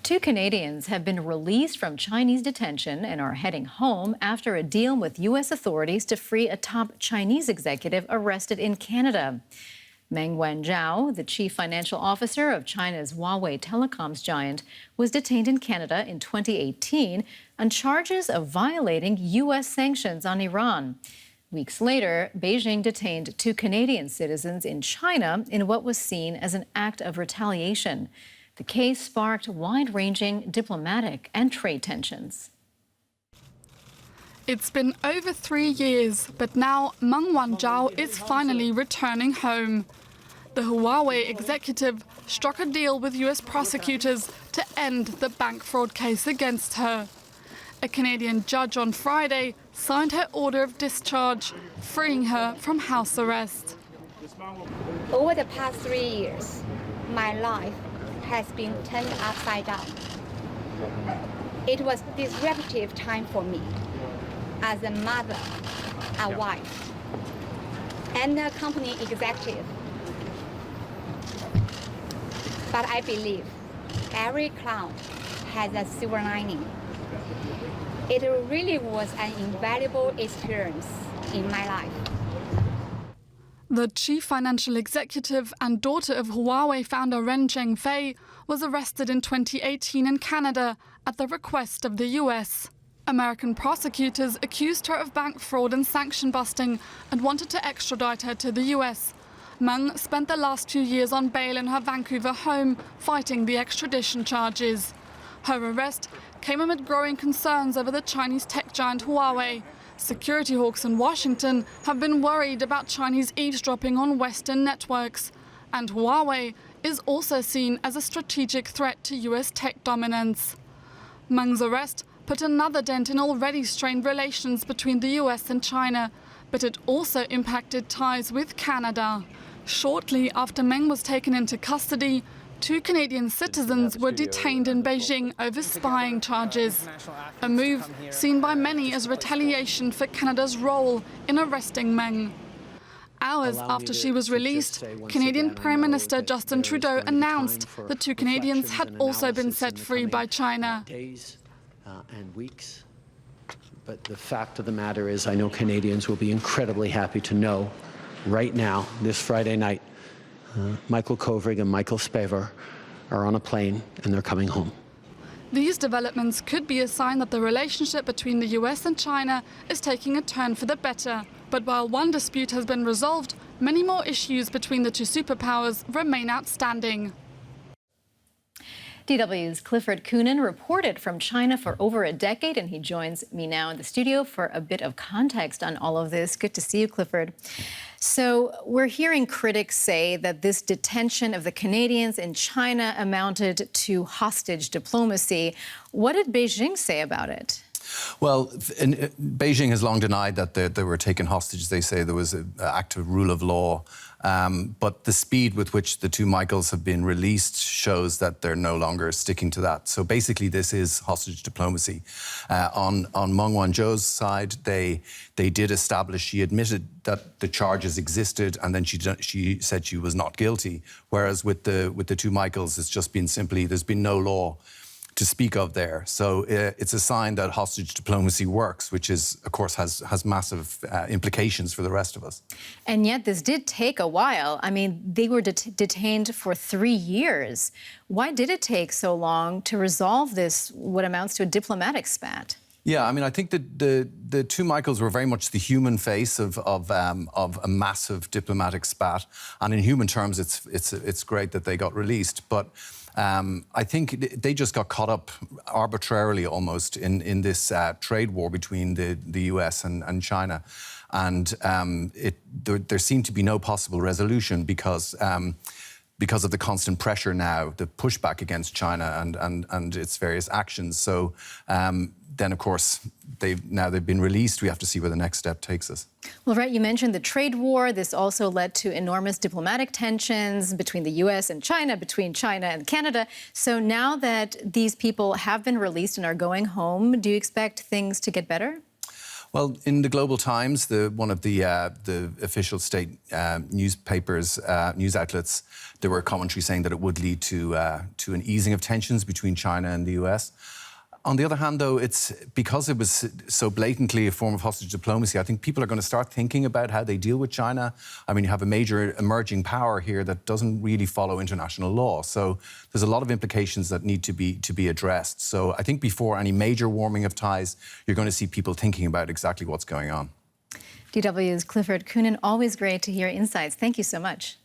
Two Canadians have been released from Chinese detention and are heading home after a deal with U.S. authorities to free a top Chinese executive arrested in Canada. Meng Wanzhou, the chief financial officer of China's Huawei telecoms giant, was detained in Canada in 2018 on charges of violating U.S. sanctions on Iran. Weeks later, Beijing detained two Canadian citizens in China in what was seen as an act of retaliation. The case sparked wide-ranging diplomatic and trade tensions. It's been over 3 years, but now Meng Wanzhou is finally returning home. The Huawei executive struck a deal with US prosecutors to end the bank fraud case against her. A Canadian judge on Friday signed her order of discharge, freeing her from house arrest. Over the past 3 years, my life has been turned upside down. It was a disruptive time for me as a mother, a wife, and a company executive. But I believe every cloud has a silver lining. It really was an invaluable experience in my life. The chief financial executive and daughter of Huawei founder Ren Zhengfei was arrested in 2018 in Canada at the request of the US. American prosecutors accused her of bank fraud and sanction busting and wanted to extradite her to the US. Meng spent the last 2 years on bail in her Vancouver home, fighting the extradition charges. Her arrest came amid growing concerns over the Chinese tech giant Huawei. Security hawks in Washington have been worried about Chinese eavesdropping on Western networks. And Huawei is also seen as a strategic threat to US tech dominance. Meng's arrest put another dent in already strained relations between the US and China, but it also impacted ties with Canada. Shortly after Meng was taken into custody, two Canadian citizens were detained in Beijing over spying charges, a move seen by many as retaliation for Canada's role in arresting Meng. Hours after she was released, Canadian Prime Minister Justin Trudeau announced the two Canadians had also been set free by China. Days and weeks. But the fact of the matter is, I know Canadians will be incredibly happy to know right now, this Friday night, Michael Kovrig and Michael Spavor are on a plane and they're coming home. These developments could be a sign that the relationship between the US and China is taking a turn for the better. But while one dispute has been resolved, many more issues between the two superpowers remain outstanding. DW's Clifford Coonan reported from China for over a decade, and he joins me now in the studio for a bit of context on all of this. Good to see you, Clifford. So we're hearing critics say that this detention of the Canadians in China amounted to hostage diplomacy. What did Beijing say about it? Well, Beijing has long denied that they were taken hostage. They say there was an act of rule of law. But the speed with which the two Michaels have been released shows that they're no longer sticking to that. So basically, this is hostage diplomacy. On Meng Wanzhou's side, they did establish, she admitted that the charges existed, and then she said she was not guilty. Whereas with the two Michaels, it's just been simply, there's been no law to speak of there. So it's a sign that hostage diplomacy works, which is, of course, has massive implications for the rest of us. And yet this did take a while. I mean, they were detained for 3 years. Why did it take so long to resolve this, what amounts to a diplomatic spat? Yeah, I mean, I think that the two Michaels were very much the human face of a massive diplomatic spat, and in human terms, it's great that they got released, but I think they just got caught up arbitrarily almost in this trade war between the US and China, and there seemed to be no possible resolution because of the constant pressure now, the pushback against China and its various actions. So then, of course, they've been released. We have to see where the next step takes us. Well, right, you mentioned the trade war. This also led to enormous diplomatic tensions between the US and China, between China and Canada. So now that these people have been released and are going home, do you expect things to get better? Well, in the Global Times, one of the official state newspapers, news outlets, there were commentary saying that it would lead to an easing of tensions between China and the US. On the other hand, though, it's because it was so blatantly a form of hostage diplomacy, I think people are going to start thinking about how they deal with China. I mean, you have a major emerging power here that doesn't really follow international law. So there's a lot of implications that need to be addressed. So I think before any major warming of ties, you're going to see people thinking about exactly what's going on. DW's Clifford Coonan, always great to hear insights. Thank you so much.